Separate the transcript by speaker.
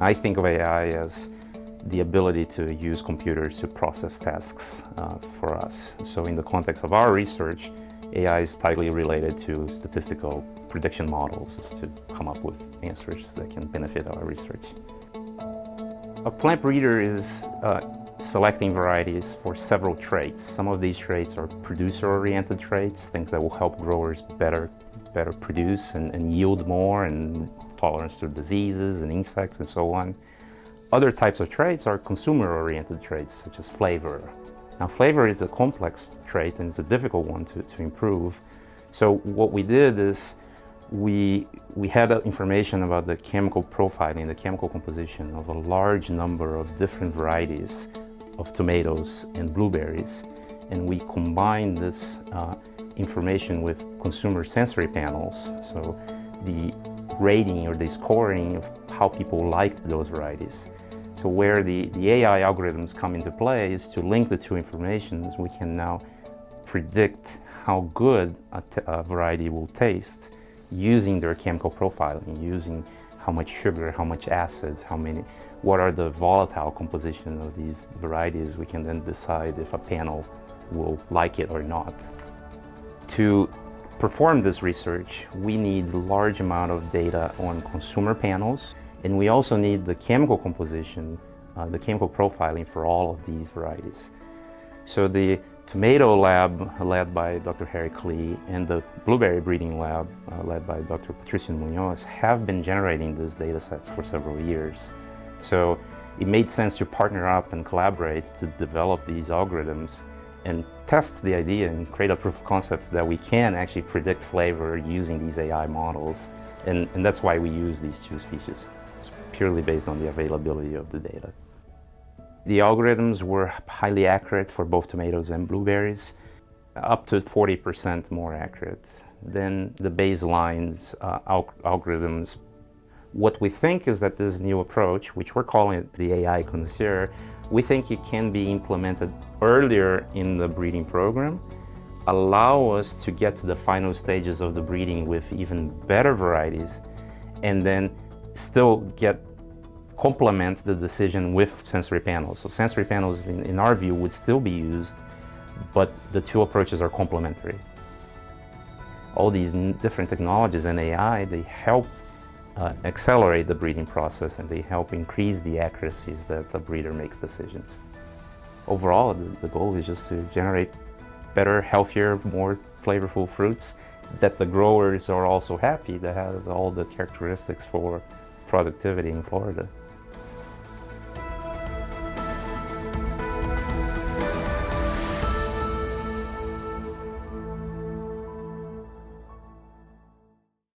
Speaker 1: I think of AI as the ability to use computers to process tasks for us. So in the context of our research, AI is tightly related to statistical prediction models to come up with answers that can benefit our research. A plant breeder is selecting varieties for several traits. Some of these traits are producer-oriented traits, things that will help growers better produce and yield more, and tolerance to diseases and insects and so on. Other types of traits are consumer-oriented traits, such as flavor. Now, flavor is a complex trait and it's a difficult one to improve. So what we did is we had information about the chemical profiling, the chemical composition of a large number of different varieties of tomatoes and blueberries, and we combined this information with consumer sensory panels. So the rating or the scoring of how people liked those varieties. So where the AI algorithms come into play is to link the two informations. We can now predict how good a variety will taste using their chemical profiling, using how much sugar, how much acids, what are the volatile composition of these varieties. We can then decide if a panel will like it or not. To perform this research, we need a large amount of data on consumer panels, and we also need the chemical composition, the chemical profiling for all of these varieties. So the tomato lab led by Dr. Harry Klee and the blueberry breeding lab led by Dr. Patricia Munoz have been generating these data sets for several years. So it made sense to partner up and collaborate to develop these algorithms and test the idea and create a proof of concept that we can actually predict flavor using these AI models. And that's why we use these two species. It's purely based on the availability of the data. The algorithms were highly accurate for both tomatoes and blueberries, up to 40% more accurate than the baselines algorithms. What we think is that this new approach, which we're calling the AI Connoisseur, we think it can be implemented earlier in the breeding program, allow us to get to the final stages of the breeding with even better varieties, and then still complement the decision with sensory panels. So sensory panels, in our view, would still be used, but the two approaches are complementary. All these different technologies and AI, they help accelerate the breeding process, and they help increase the accuracies that the breeder makes decisions. Overall, the goal is just to generate better, healthier, more flavorful fruits that the growers are also happy, that have all the characteristics for productivity in Florida.